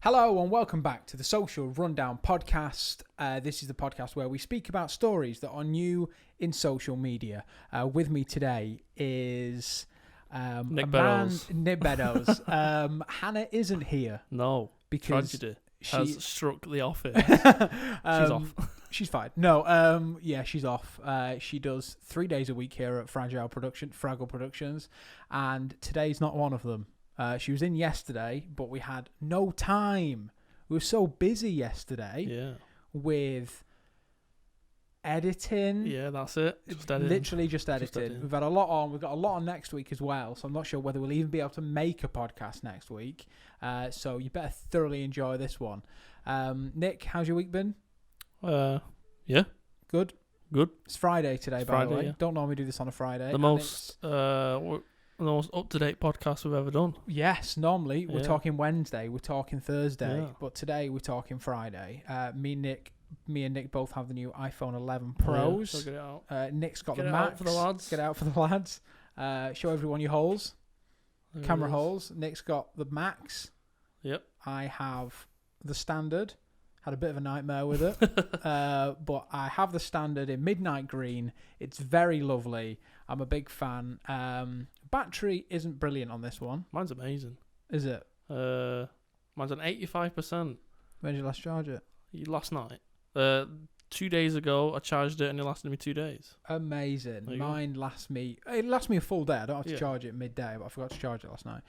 Hello and welcome back to the Social Rundown podcast. This is the podcast where we speak about stories that are new in social media. With me today is Nick Beddoes. Nick Beddoes. Hannah isn't here. No, because tragedy has struck the office. She's off. She's fine. No, she's off. She does 3 days a week here at Fraggell Productions, and today's not one of them. She was in yesterday, but we had no time. We were so busy yesterday with editing. Yeah, that's it. Just editing. Literally just editing. We've had a lot on. We've got a lot on next week as well, so I'm not sure whether we'll even be able to make a podcast next week. So you better thoroughly enjoy this one. Nick, how's your week been? Yeah. Good? Good. It's Friday today, by the way. Yeah. Don't normally do this on a Friday. The most up-to-date podcast we've ever done. Yes, normally we're talking Wednesday, we're talking Thursday, Yeah. but today we're talking Friday. Me and Nick both have the new iPhone 11 Pros. So get it out. Nick's got Get the it Max. out for the lads. Get out for the lads. Show everyone your holes, There camera it is. holes. Nick's got the Max. Yep. I have the Standard. Had a bit of a nightmare with it, but I have the Standard in midnight green. It's very lovely. I'm a big fan. Battery isn't brilliant on this one. Mine's amazing. Is it? Mine's on 85%. When did you last charge it? Last night. 2 days ago, I charged it and it lasted me 2 days. Amazing. There you Mine lasts me a full day. I don't have to charge it midday, but I forgot to charge it last night.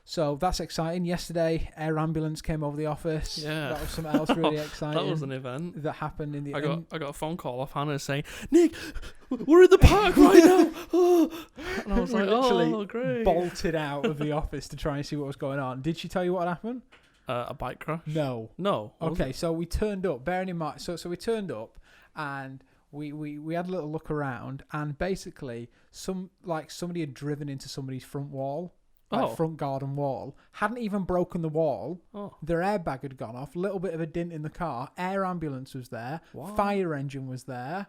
So that's exciting. Yesterday, air ambulance came over the office. Yeah. That was something else really exciting. That was an event. That happened in the... I got a phone call off Hannah saying, Nick, we're in the park right now. And I was like, literally great. bolted out of the office to try and see what was going on. Did she tell you what happened? A bike crash? No. Okay, so we turned up. Bearing in mind, so we turned up and we had a little look around, and basically somebody had driven into somebody's front wall. Front garden wall. Hadn't even broken the wall. Their airbag had gone off. Little bit of a dent in the car. Air ambulance was there. What? Fire engine was there.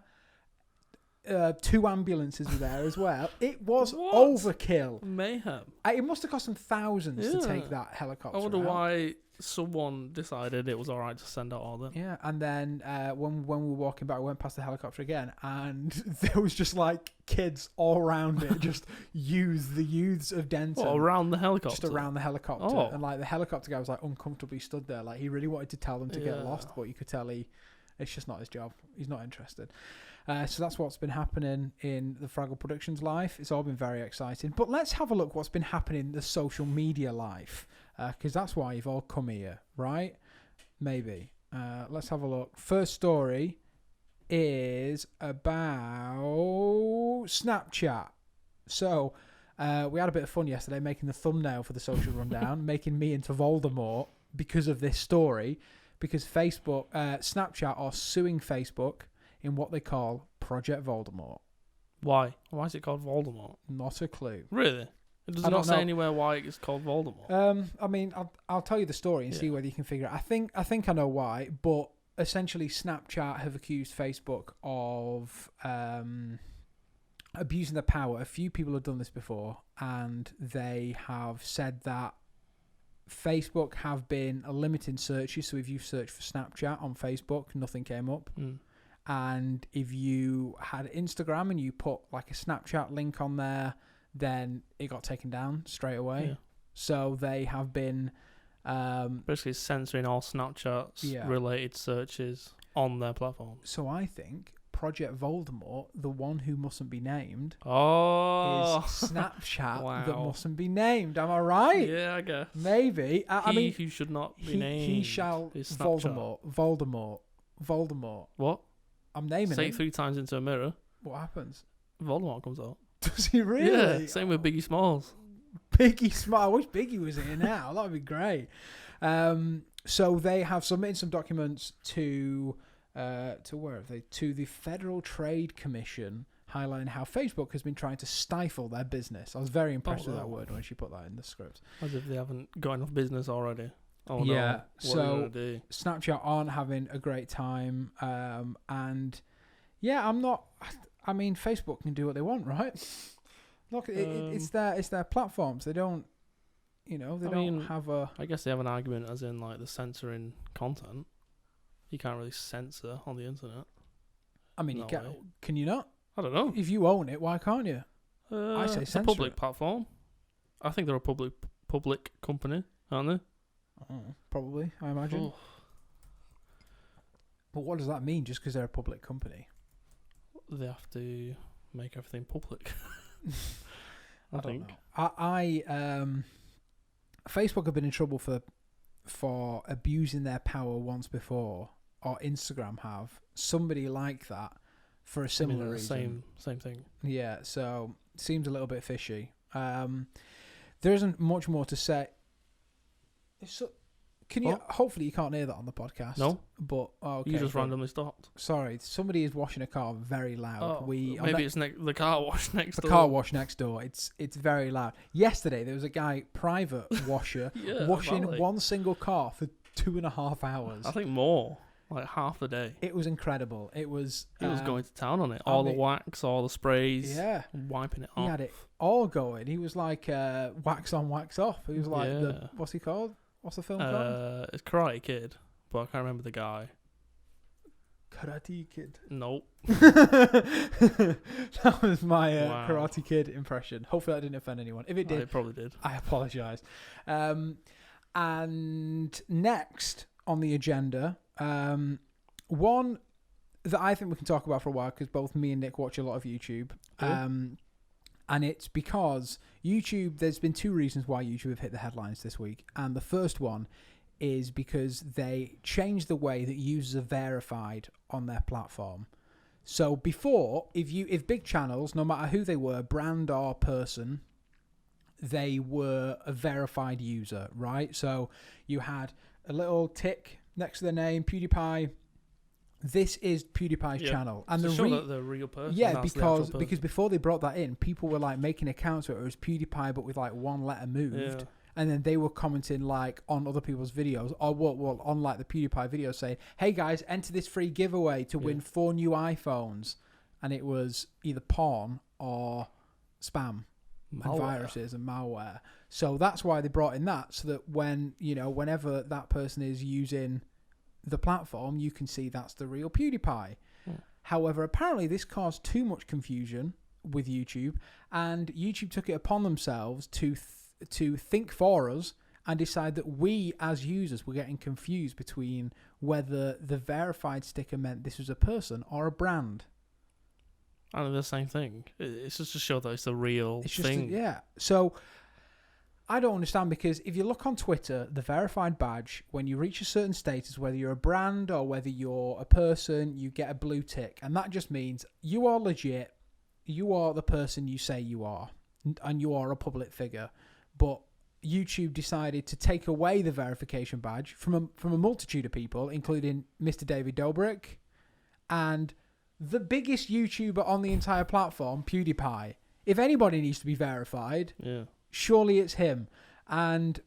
2 ambulances were there as well. It was overkill. Mayhem. It must have cost them thousands to take that helicopter. I wonder out. why someone decided it was all right to send out all them. Yeah, and then when we were walking back, we went past the helicopter again, and there was just like kids all around it, just the youths of Denton. Around the helicopter? Just around the helicopter. And like the helicopter guy was like uncomfortably stood there. Like he really wanted to tell them to get lost, but you could tell it's just not his job. He's not interested. So that's what's been happening in the Fraggell Productions life. It's all been very exciting. But let's have a look what's been happening in the social media life, because that's why you've all come here, right? Maybe. Let's have a look. First story is about Snapchat. So we had a bit of fun yesterday making the thumbnail for the Social Rundown, making me into Voldemort because of this story, because Snapchat are suing Facebook in what they call Project Voldemort. Why? Why is it called Voldemort? Not a clue. Really? It does not say anywhere why it's called Voldemort. I mean, I'll tell you the story and see whether you can figure it. I think I know why, but essentially Snapchat have accused Facebook of abusing their power. A few people have done this before, and they have said that Facebook have been limiting searches. So if you search for Snapchat on Facebook, nothing came up. And if you had Instagram and you put like a Snapchat link on there, then it got taken down straight away. Yeah. So they have been basically censoring all Snapchat's related searches on their platform. So I think Project Voldemort, the one who mustn't be named, is Snapchat that mustn't be named. Am I right? Yeah, I guess. Maybe. I mean, who should not be named. He shall Voldemort. What? I'm naming Say him. it 3 times into a mirror. What happens? Voldemort comes out. Does he really? Yeah, same with Biggie Smalls. Biggie Smalls. I wish Biggie was here now. That would be great. So they have submitted some documents to where have they? To the Federal Trade Commission, highlighting how Facebook has been trying to stifle their business. I was very impressed with that word when she put that in the script. As if they haven't got enough business already. Oh yeah, no. What are they gonna do? Snapchat aren't having a great time, and yeah, I'm not. I mean, Facebook can do what they want, right? Look, it's their platforms. They don't. You know, they don't have a... I guess they have an argument as in, like, the censoring content. You can't really censor on the internet. I mean, can you not? I don't know. If you own it, why can't you? I say it's censor a public platform. I think they're a public company, aren't they? Oh, probably, I imagine. Oh. But what does that mean, just because they're a public company? They have to make everything public. I think. Know. Facebook have been in trouble for abusing their power once before, or Instagram have. Somebody like that for a similar reason. Same thing. Yeah, so seems a little bit fishy. There isn't much more to say. Hopefully you can't hear that on the podcast. No. But okay, you just randomly stopped. Sorry, somebody is washing a car very loud. Oh, maybe it's the car wash next door. The car wash next door. It's very loud. Yesterday there was a guy, private washer, washing one single car for 2.5 hours. I think more. Like half the day. It was incredible. He was going to town on it. All the wax, all the sprays. Yeah. Wiping it off. He had it all going. He was like wax on, wax off. He was like what's he called? What's the film called? It's Karate Kid, but I can't remember the guy. Karate Kid. Nope. That was my Karate Kid impression. Hopefully that didn't offend anyone. If it did, it probably did. I apologise. And next on the agenda, one that I think we can talk about for a while, because both me and Nick watch a lot of YouTube. And it's because YouTube, there's been 2 reasons why YouTube have hit the headlines this week. And the first one is because they changed the way that users are verified on their platform. So before, if big channels, no matter who they were, brand or person, they were a verified user, right? So you had a little tick next to the name, PewDiePie. This is PewDiePie's channel, and to show that they're a real person. Yeah, because before they brought that in, people were like making accounts where it was PewDiePie but with like one letter moved, and then they were commenting like on other people's videos, or well on like the PewDiePie video saying, "Hey guys, enter this free giveaway to win 4 new iPhones," and it was either porn or spam and viruses and malware. So that's why they brought in that, so that whenever that person is using the platform, you can see that's the real PewDiePie. However, apparently this caused too much confusion with YouTube, and YouTube took it upon themselves to think for us and decide that we as users were getting confused between whether the verified sticker meant this was a person or a brand. I know the same thing. It's just to show that it's a real thing. So I don't understand, because if you look on Twitter, the verified badge, when you reach a certain status, whether you're a brand or whether you're a person, you get a blue tick. And that just means you are legit, you are the person you say you are, and you are a public figure. But YouTube decided to take away the verification badge from a multitude of people, including Mr. David Dobrik and the biggest YouTuber on the entire platform, PewDiePie. If anybody needs to be verified... surely it's him. And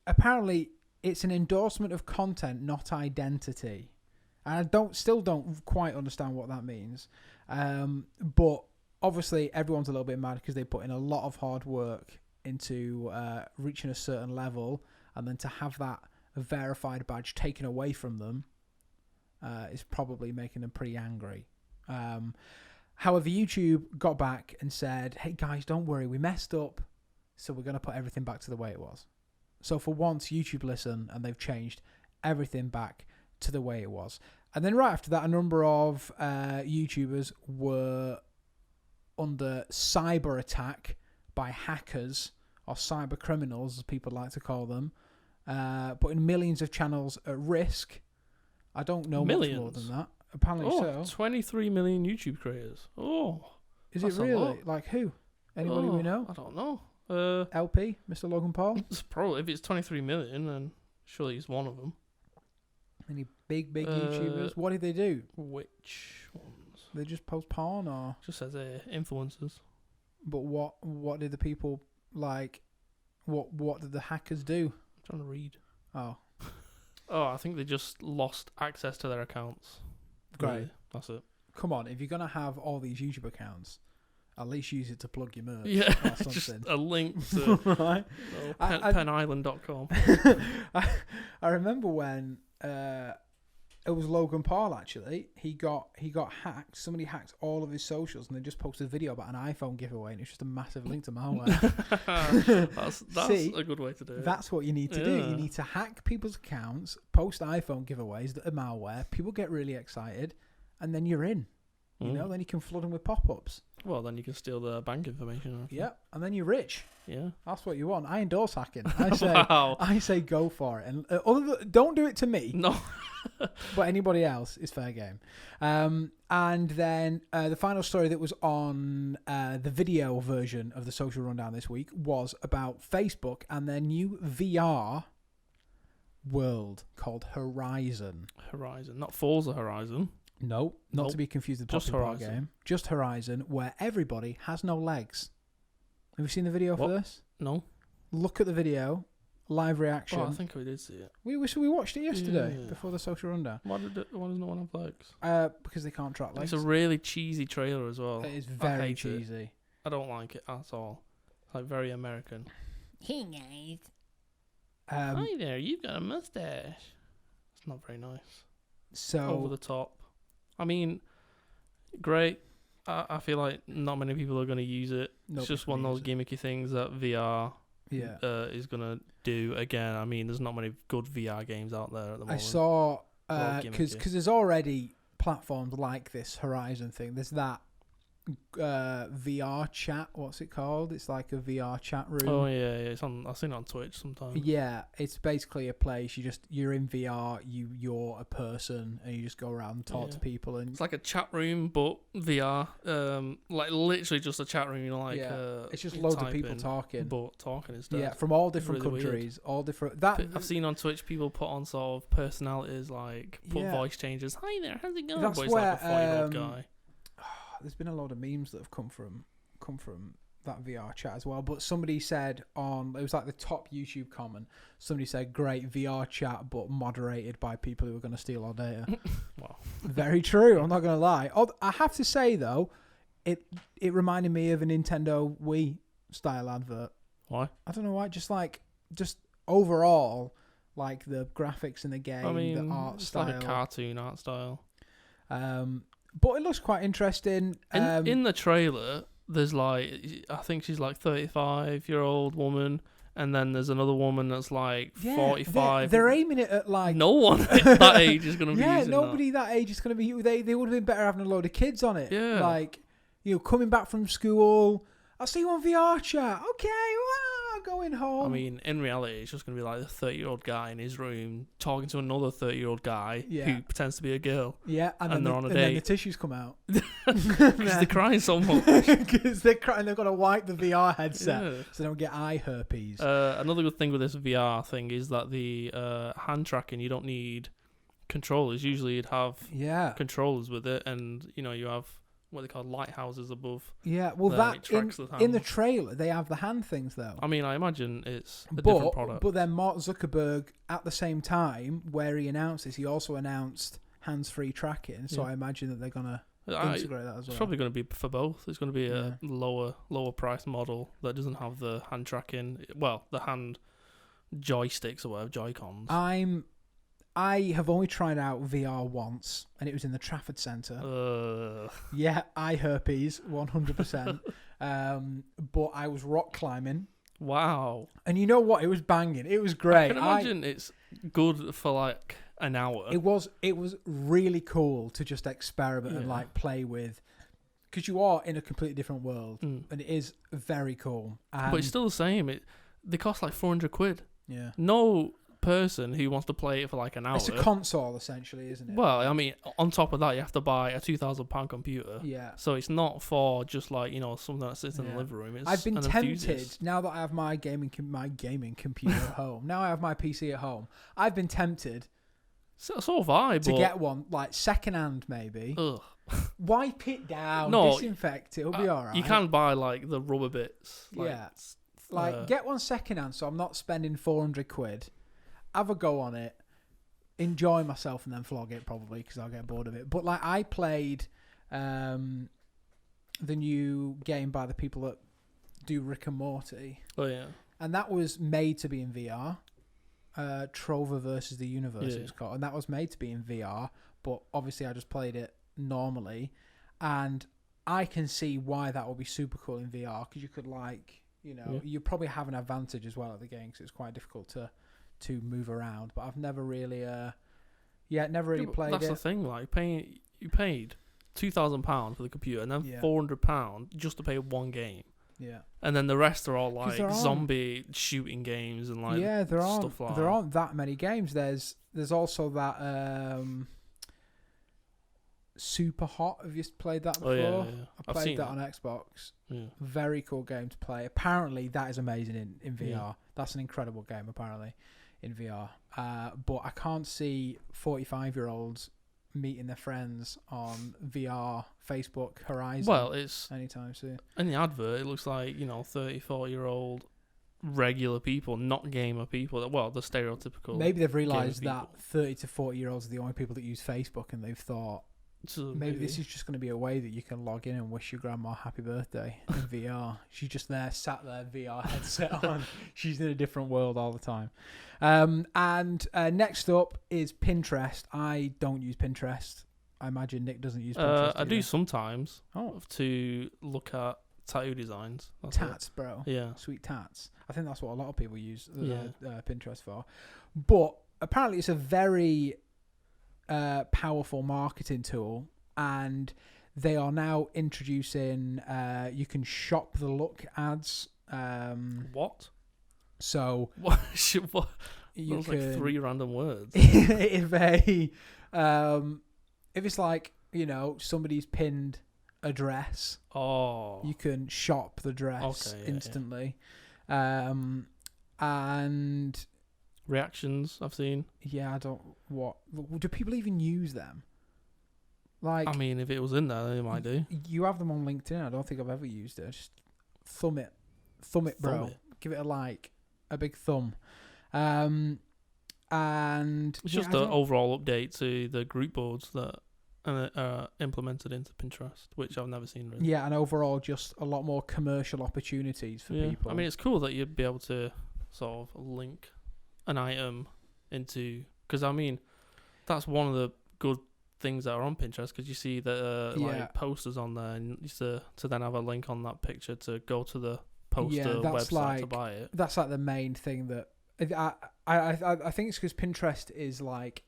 apparently it's an endorsement of content, not identity. And I still don't quite understand what that means. But obviously everyone's a little bit mad because they put in a lot of hard work into reaching a certain level, and then to have that verified badge taken away from them is probably making them pretty angry. However, YouTube got back and said, "Hey guys, don't worry, we messed up, so we're going to put everything back to the way it was." So for once, YouTube listened, and they've changed everything back to the way it was. And then right after that, a number of YouTubers were under cyber attack by hackers, or cyber criminals, as people like to call them, putting millions of channels at risk. I don't know much more than that. Apparently so. 23 million YouTube creators. Is it really? Like who? Anybody we know? I don't know. LP, Mr. Logan Paul? It's probably, if it's 23 million, then surely he's one of them. Any big YouTubers? What did they do? Which ones? They just post porn, or? Just as influencers. But what did the people, like, what did the hackers do? I'm trying to read. I think they just lost access to their accounts. Great. That's it. Come on, if you're going to have all these YouTube accounts At least use it to plug your merch. Yeah, or something. just a link to right. penisland.com. I remember when it was Logan Paul. Actually, he got hacked. Somebody hacked all of his socials, and they just posted a video about an iPhone giveaway, and it's just a massive link to malware. that's See, a good way to do it. That's what you need to do. You need to hack people's accounts, post iPhone giveaways that are malware. People get really excited, and then you're in. You know, then you can flood them with pop-ups. Well, then you can steal the bank information. Yeah, and then you're rich. Yeah, that's what you want. I endorse hacking. I say, wow. I say, go for it. And don't do it to me. No, but anybody else is fair game. And then the final story that was on the video version of the Social Rundown this week was about Facebook and their new VR world called Horizon. Horizon, not Forza Horizon. No, not to be confused with the popular game. Just Horizon, where everybody has no legs. Have you seen the video for this? No. Look at the video. Live reaction. Oh, I think we did see it. We watched it yesterday before the Social Rundown. Why does no one have legs? Because they can't track legs. It's a really cheesy trailer as well. It is very cheesy. I don't like it at all. It's like very American. Hey guys. Hi there, you've got a mustache. It's not very nice. So over the top. I mean, great. I feel like not many people are going to use it. It's just one of those gimmicky things that VR is going to do. Again, I mean, there's not many good VR games out there at the moment. I saw, because there's already platforms like this Horizon thing. There's that VR chat. What's it called? It's like a VR chat room. Oh yeah. It's on. I've seen it on Twitch sometimes. Yeah, it's basically a place. You're in VR. You're a person, and you just go around and talk to people. And it's like a chat room, but VR. Like literally just a chat room. You know, like it's just loads of people talking, but talking instead. Yeah, from all different really countries, weird. all different. I've seen on Twitch people put on sort of personalities, like put voice changes. Hi there, how's it going? That's but it's like a 40-year-old guy. There's been a lot of memes that have come from that VR chat as well. But somebody said it was like the top YouTube comment. Somebody said, "Great VR chat, but moderated by people who are going to steal our data." Wow, very true. I'm not going to lie. I have to say though, it reminded me of a Nintendo Wii style advert. Why? I don't know why. Just overall, like the graphics in the game, the art style, like a cartoon art style. But it looks quite interesting. In the trailer, there's like, I think she's like 35-year-old woman, and then there's another woman that's like 45. They're aiming it at like no one at that age is going to be using nobody that age is going to be. They would have been better having a load of kids on it. Yeah, like coming back from school. I'll see you on VR chat. Okay, going home. I mean, in reality, it's just going to be like a 30-year-old guy in his room talking to another 30-year-old guy who pretends to be a girl. Yeah, and they're on a date. Then the tissues come out. Because they're crying so much. Because they're crying. They've got to wipe the VR headset so they don't get eye herpes. Another good thing with this VR thing is that the hand tracking, you don't need controllers. Usually you'd have controllers with it, and you have what they call lighthouses above. Yeah, well, that in the trailer they have the hand things though. I mean, I imagine it's a different product. But then Mark Zuckerberg, at the same time, where he announced this, he also announced hands-free tracking. So I imagine that they're gonna integrate that as well. It's probably going to be for both. It's going to be a lower price model that doesn't have the hand tracking. Well, the hand joysticks or whatever, Joy-Cons. I have only tried out VR once, and it was in the Trafford Centre. Yeah, eye herpes, 100%. But I was rock climbing. Wow. And you know what? It was banging. It was great. I can imagine it's good for like an hour. It was really cool to just experiment and like play with. Because you are in a completely different world. And it is very cool. But it's still the same. They cost like 400 quid. Yeah. No person who wants to play it for like an hour. It's a console essentially, isn't it? Well, I mean, on top of that, you have to buy a £2,000 computer. Yeah. So it's not for just like something that sits in the living room. It's I've been tempted enthusiast. now that I have my gaming computer at home. Now I have my PC at home. I've been tempted. So have I. To get one like secondhand, maybe. Ugh. Wipe it down, disinfect it. It'll be all right. You can buy like the rubber bits. Get one secondhand, so I'm not spending 400 quid. Have a go on it, enjoy myself, and then flog it probably because I'll get bored of it. But like I played game by the people that do Rick and Morty. Oh yeah. And that was made to be in VR. Trover versus the Universe, it was called, and that was made to be in VR. But obviously, I just played it normally, and I can see why that would be super cool in VR, because you could you probably have an advantage as well at the game, because it's quite difficult to move around. But I've never really played it. That's the thing, like you paid £2,000 for the computer, and then £400 just to play one game. Yeah, and then the rest are all like zombie shooting games and like stuff like there aren't that many games. There's also that Super Hot. Have you played that before? Yeah. I played that on Xbox. Yeah. Very cool game to play. Apparently that is amazing in VR. Yeah. That's an incredible game apparently in VR. But I can't see 45-year-olds meeting their friends on VR Facebook Horizon. Well, it's anytime soon. In the advert, it looks like 30, 40-year-old regular people, not gamer people. Well, the stereotypical. Maybe they've realised that 30 to 40-year-olds are the only people that use Facebook, and they've thought maybe this is just going to be a way that you can log in and wish your grandma happy birthday in VR. She's just sat there, VR headset on. She's in a different world all the time. And next up is Pinterest. I don't use Pinterest. I imagine Nick doesn't use Pinterest. I do sometimes to look at tattoo designs. Tats, bro. Yeah. Sweet tats. I think that's what a lot of people use Pinterest for. But apparently it's a very powerful marketing tool, and they are now introducing you can shop the look ads. What? So what? You can, like 3 random words. If it's like somebody's pinned a dress, you can shop the dress instantly. And reactions I've seen. Yeah, do people even use them? Like, I mean, if it was in there, they might do. You have them on LinkedIn. I don't think I've ever used it. Just thumb it, bro. Give it a like, a big thumb. And it's just an overall update to the group boards that are implemented into Pinterest, which I've never seen really. Yeah, and overall just a lot more commercial opportunities for people. I mean, it's cool that you'd be able to sort of link an item into, because I mean, that's one of the good things that are on Pinterest, because you see the like posters on there, and used to then have a link on that picture to go to the poster website to buy it. That's like the main thing that I think it's because Pinterest is like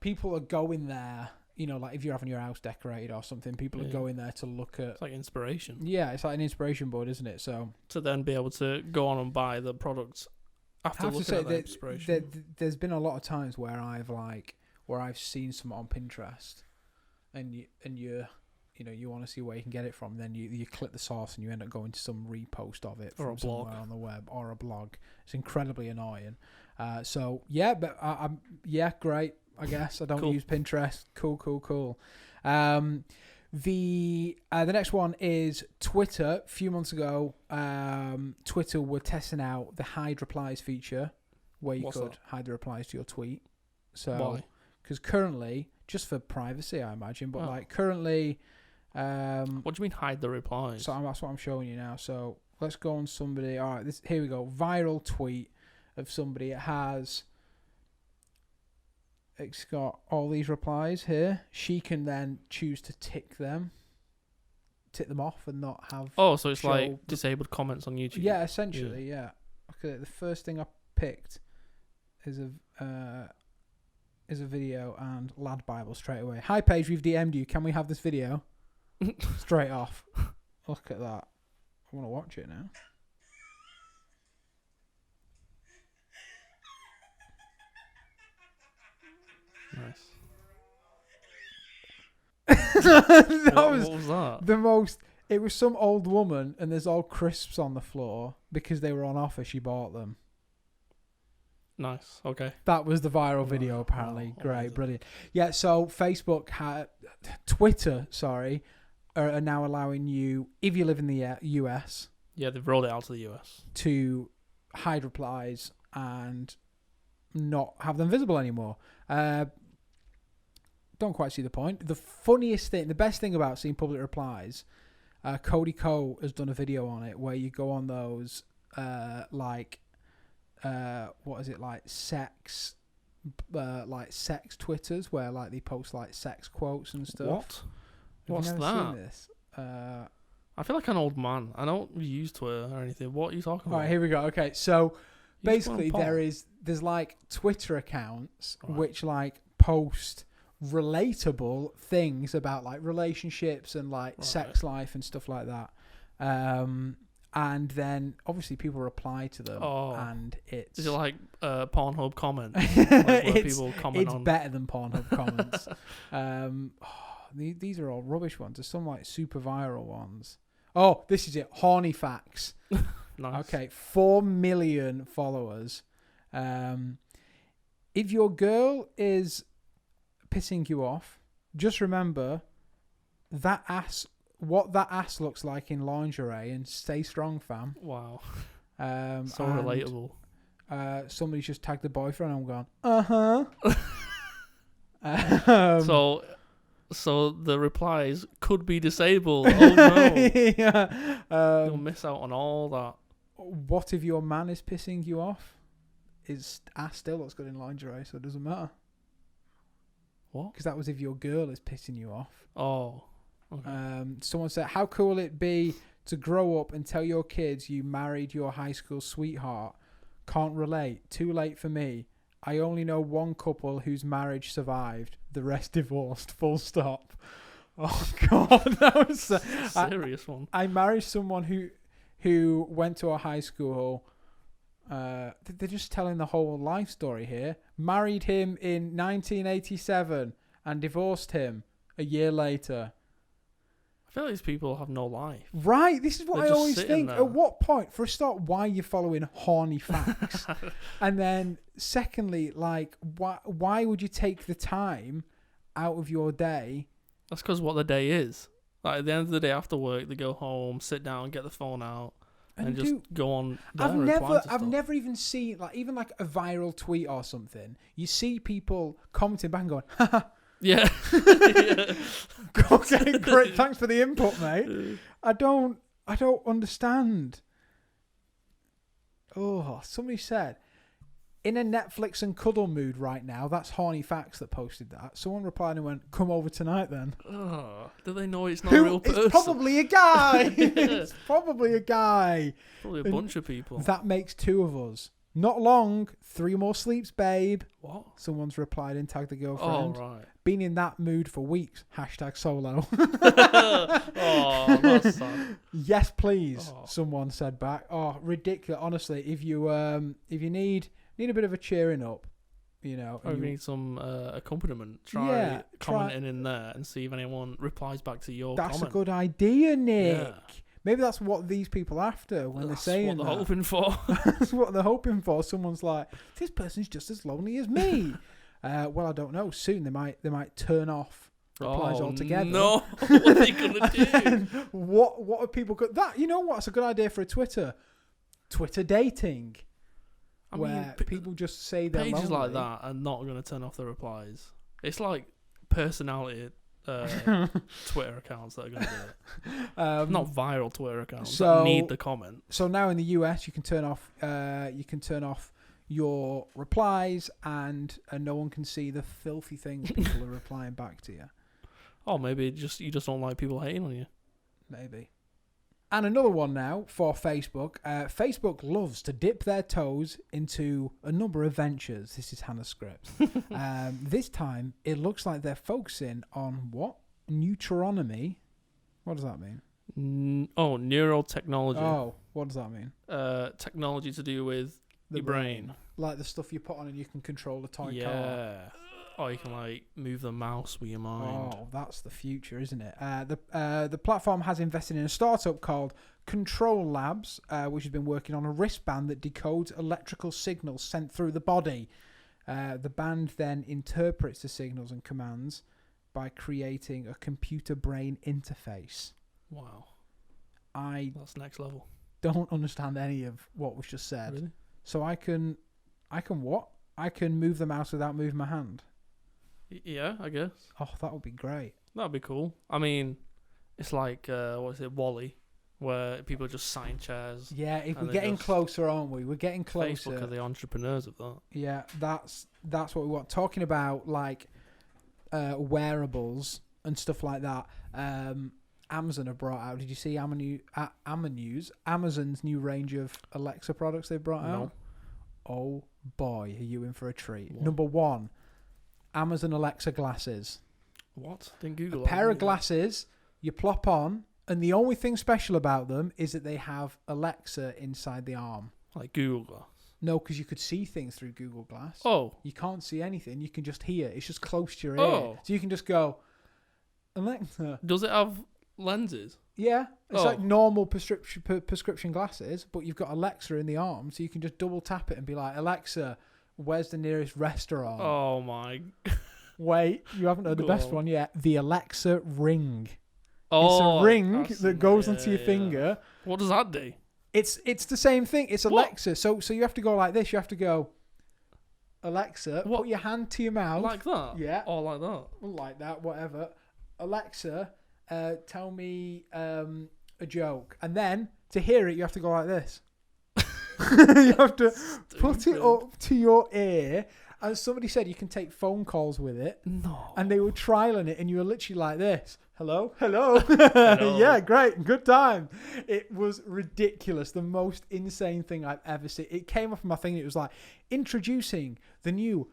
people are going there, like if you're having your house decorated or something, people are going there to look at. It's like inspiration. Yeah, it's like an inspiration board, isn't it? So to then be able to go on and buy the products after looking at that inspiration. There's been a lot of times where I've seen something on Pinterest, and you want to see where you can get it from. Then you click the source and you end up going to some repost of it from somewhere on the web or a blog. It's incredibly annoying. So yeah, but great. I guess I don't use Pinterest. Cool. The next one is Twitter. A few months ago, Twitter were testing out the hide replies feature, where you could hide the replies to your tweet. So, why? Because currently, just for privacy, I imagine, but like currently, what do you mean hide the replies? So that's what I'm showing you now. So let's go on somebody. All right, here we go. Viral tweet of somebody. It's got all these replies here. She can then choose to tick them off and not have. Oh, so it's like disabled comments on YouTube. Yeah, essentially, yeah. Okay, the first thing I picked is a video, and Lad Bible straight away. Hi Paige, we've DM'd you. Can we have this video? Straight off. Look at that. I want to watch it now. Nice. What was that? The most. It was some old woman, and there's all crisps on the floor because they were on offer. She bought them. Nice. Okay. That was the viral video, apparently. Great, brilliant. Yeah. So Twitter, are now allowing you, if you live in the US. Yeah, they've rolled it out to the US. To hide replies and not have them visible anymore. don't quite see the point. The funniest thing, the best thing about seeing public replies, Cody Ko has done a video on it where you go on those what is it, like sex Twitters where like they post like sex quotes and stuff. What? What's Have you that? never seen this? I feel like an old man. I don't use Twitter or anything. What are you talking about? All right, here we go. Okay, so You just basically want there's like Twitter accounts Right. which like post relatable things about like relationships and like Right. sex life and stuff like that. And then obviously people reply to them, and it's Is it like Pornhub comments? Like where it's, people comment it's on. better than Pornhub comments. These are all rubbish ones. There's some like super viral ones. Oh, this is it. Horny facts. Nice. Okay, 4 million followers. If your girl is pissing you off, just remember what that ass looks like in lingerie, and stay strong, fam. Wow. So And, relatable. somebody's just tagged the boyfriend and I'm going, So the replies could be disabled. Oh no. yeah. You'll miss out on all that. What if your man is pissing you off? His ass still looks good in lingerie, so it doesn't matter. What? Because that was if your girl is pissing you off. Oh. Okay. Someone said, how cool will it be to grow up and tell your kids you married your high school sweetheart? Can't relate. Too late for me. I only know one couple whose marriage survived. The rest divorced. Full stop. Oh, God. That was Serious one. I married someone who went to a high school. They're just telling the whole life story here. Married him in 1987 and divorced him a year later. I feel like these people have no life. Right, this is what They're I just always sitting think. there. At what point, for a start, why are you following horny facts? And then, secondly, like, why would you take the time out of your day? That's because what the day is. Like at the end of the day after work, they go home, sit down, get the phone out, and just go on. I've never even seen like even like a viral tweet or something. You see people commenting back and going, haha. Yeah. Okay, great. Thanks for the input, mate. I don't understand. Oh, somebody said, in a Netflix and cuddle mood right now. That's Horny Facts that posted that. Someone replied and went, come over tonight then. Oh, do they know it's not a real person? It's probably a guy. It's probably a guy. Probably a bunch of people. That makes 2 of us. Not long. 3 more sleeps, babe. What? Someone's replied and tagged the girlfriend. Oh, right. Been in that mood for weeks. #solo. Oh, that's sad. Yes, please. Oh. Someone said back. Oh, ridiculous. Honestly, if you need a bit of a cheering up, you know. Or if you need some accompaniment, try commenting in there and see if anyone replies back to your comment. That's a good idea, Nick. Yeah. Maybe that's what these people are after when they're saying what they're hoping for. That's what they're hoping for. Someone's like, this person's just as lonely as me. Well, I don't know. Soon they might turn off replies altogether. No, what are they gonna do? What are people good? That you know what's a good idea for a Twitter dating, where people just say they're pages lonely. like that are not gonna turn off the replies. It's like personality Twitter accounts that are going to do it. Not viral Twitter accounts that need the comment. So now in the US, you can turn off your replies, and no one can see the filthy things people are replying back to you. Oh, maybe you just don't like people hating on you. Maybe. And another one now for Facebook. Facebook loves to dip their toes into a number of ventures. This is Hannah's script. This time, it looks like they're focusing on what? Neutronomy. What does that mean? Neurotechnology. Oh, what does that mean? Technology to do with your brain. Like the stuff you put on and you can control a toy car. Yeah. Or you can like move the mouse with your mind. Oh, that's the future, isn't it? The platform has invested in a startup called Control Labs, which has been working on a wristband that decodes electrical signals sent through the body. The band then interprets the signals and commands by creating a computer-brain interface. Wow. That's next level. Don't understand any of what was just said. Really? So I can what? I can move the mouse without moving my hand. Yeah, I guess. Oh, that would be great. That'd be cool. I mean, it's like what is it, Wall-E, where people just sign chairs. Yeah, we're getting closer, aren't we? We're getting closer. Facebook are the entrepreneurs of that. Yeah, that's what we want. Talking about like wearables and stuff like that. Amazon have brought out. Did you see Amazon's new range of Alexa products they've brought out? Oh boy, are you in for a treat? What? Number 1, Amazon Alexa glasses. What? Didn't Google a pair of glasses you plop on, and the only thing special about them is that they have Alexa inside the arm. Like Google Glass? No, because you could see things through Google Glass. Oh. You can't see anything. You can just hear. It's just close to your ear. So you can just go, Alexa. Does it have lenses? Yeah. It's like normal prescription glasses, but you've got Alexa in the arm, so you can just double tap it and be like, Alexa, where's the nearest restaurant? Oh, my. Wait, you haven't heard the best one yet. The Alexa Ring. It's a ring that goes onto your finger. What does that do? It's the same thing. It's Alexa. So you have to go like this. You have to go, Alexa, put your hand to your mouth. Like that? Yeah. Or like that? Like that, whatever. Alexa, tell me a joke. And then, to hear it, you have to go like this. You have to put it up to your ear. And somebody said you can take phone calls with it. No. And they were trialing it, and you were literally like this. Hello? Hello? Hello. Yeah, great. Good time. It was ridiculous. The most insane thing I've ever seen. It came off my thing. It was like, introducing the new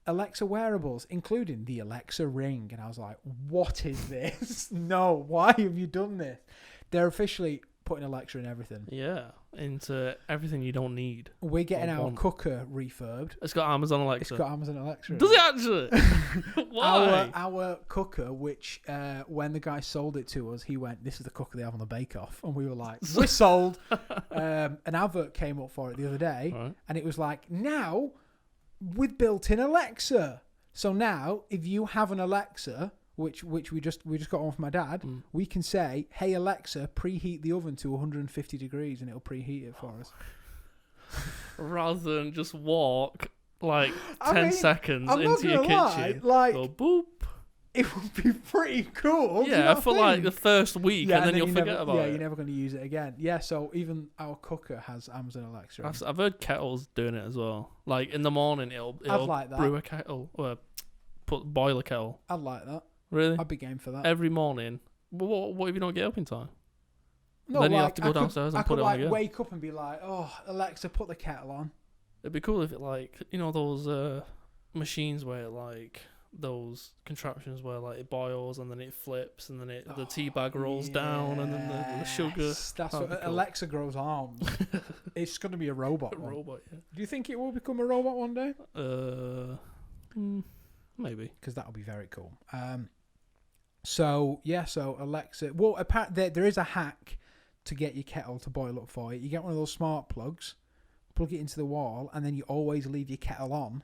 Alexa wearables, including the Alexa Ring. And I was like, what is this? No, why have you done this? They're officially putting Alexa in everything. Yeah, into everything you don't need. We're getting our cooker refurbed. It's got Amazon Alexa. It's got Amazon Alexa. Does it actually? Why? Our cooker, which when the guy sold it to us, he went, "This is the cooker they have on the Bake Off," and we were like, "We're sold." An advert came up for it the other day, and it was like, "Now with built-in Alexa." So now, if you have an Alexa, which we just got one from my dad, we can say, "Hey Alexa, preheat the oven to 150 degrees," and it'll preheat it for us. Rather than just walk like 10 seconds into your kitchen, go boop. It would be pretty cool. Yeah, for like the first week, and then you'll forget about it. Yeah, you're never going to use it again. Yeah, so even our cooker has Amazon Alexa. I've heard kettles doing it as well. Like in the morning, it'll like that. brew a kettle or boil a kettle. I'd like that. Really? I'd be game for that. Every morning. But what if you don't get up in time? No, then you have to go downstairs and put it on again. I could wake up and be like, "Oh, Alexa, put the kettle on." It'd be cool if it those machines where those contraptions where it boils and then it flips and then the tea bag rolls down and then the sugar. That's what cool. Alexa grows arms. It's going to be a robot. Robot, yeah. Do you think it will become a robot one day? Maybe, because that would be very cool. So Alexa. Well, apparently there is a hack to get your kettle to boil up for you. You get one of those smart plugs, plug it into the wall, and then you always leave your kettle on,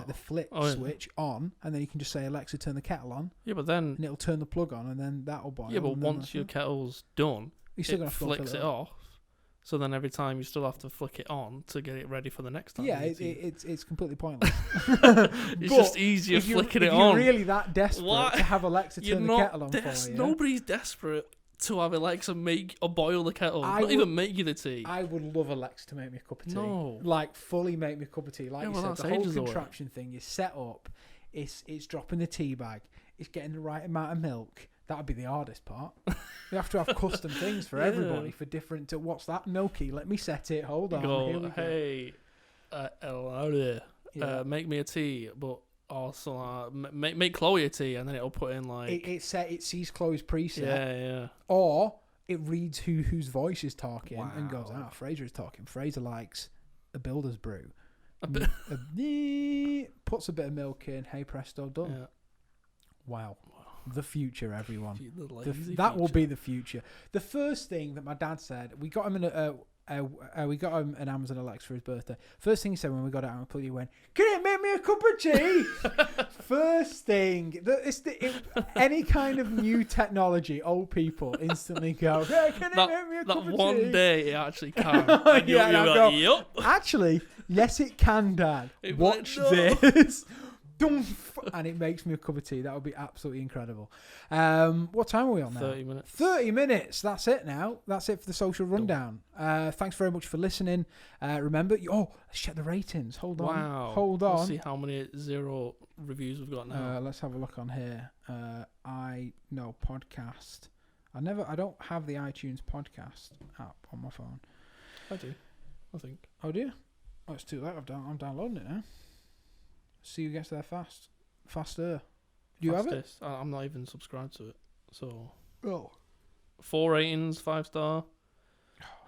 the flip switch on, and then you can just say, "Alexa, turn the kettle on." Yeah, but then and it'll turn the plug on, and then that'll boil. Yeah, but once your kettle's done, you're still it flicks it off. So then every time you still have to flick it on to get it ready for the next time. Yeah, it's completely pointless. It's just easier flicking it on. If you're really that desperate to have Alexa turn the kettle on for you. Nobody's desperate to have Alexa make or boil the kettle. Even make you the tea. I would love Alexa to make me a cup of tea. No. Fully make me a cup of tea. You said, the whole contraption thing is set up. It's dropping the tea bag. It's getting the right amount of milk. That would be the hardest part. You have to have custom things for everybody for different. What's that milky? Let me set it. Hold on. Hey, make me a tea, but also make Chloe a tea, and then it'll put in it sees Chloe's preset. Yeah. Or it reads whose voice is talking and goes, Fraser is talking. Fraser likes a builder's brew. Puts a bit of milk in. Hey presto, done. Yeah. Wow. The future, everyone. That will be the future. The first thing that my dad said, we got him an Amazon Alexa for his birthday. First thing he said when we got it out, he went, "Can it make me a cup of tea?" First thing, any kind of new technology, old people instantly go, "Hey, can it make me a cup of tea?" That one day it actually can. And you'll be like, "Yup." Actually, yes, it can, Dad. Watch this. and it makes me a cup of tea. That would be absolutely incredible. What time are we on now? 30 minutes. 30 minutes. That's it now. That's it for the social rundown. Thanks very much for listening. Remember, let's check the ratings. Hold on. Wow. Hold on. Let's see how many 0 reviews we've got now. Let's have a look on here. I know podcast. I don't have the iTunes podcast app on my phone. I do, I think. Oh, do you? Oh, it's too late. I'm downloading it now. See who gets there faster. Do you have it? I'm not even subscribed to it. So. Oh. 4 ratings, 5-star.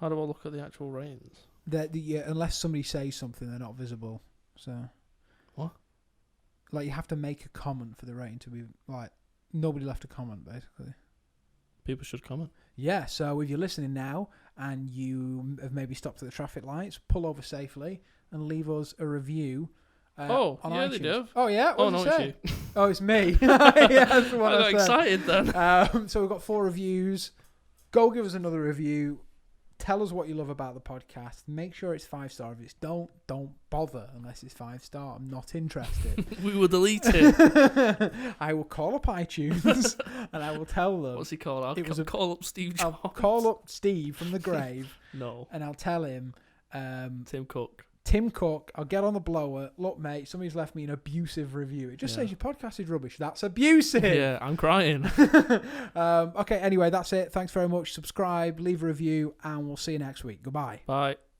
How do I look at the actual ratings? Unless somebody says something, they're not visible. So. What? Like, you have to make a comment for the rating to be, like, nobody left a comment, basically. People should comment. Yeah, so if you're listening now and you have maybe stopped at the traffic lights, pull over safely and leave us a review. On iTunes. They do. Oh, yeah? What no, it's you. Oh, it's me. Yeah, that's what I got excited then. So we've got 4 reviews. Go give us another review. Tell us what you love about the podcast. Make sure it's 5-star. If it's don't bother unless it's 5-star. I'm not interested. We will delete it. I will call up iTunes and I will tell them. What's he called? I'll call up Steve Jobs. I'll call up Steve from the grave. No. And I'll tell him. Tim Cook. I'll get on the blower. Look, mate, somebody's left me an abusive review. It just says your podcast is rubbish. That's abusive. Yeah, I'm crying. Okay, anyway, that's it. Thanks very much. Subscribe, leave a review, and we'll see you next week. Goodbye. Bye.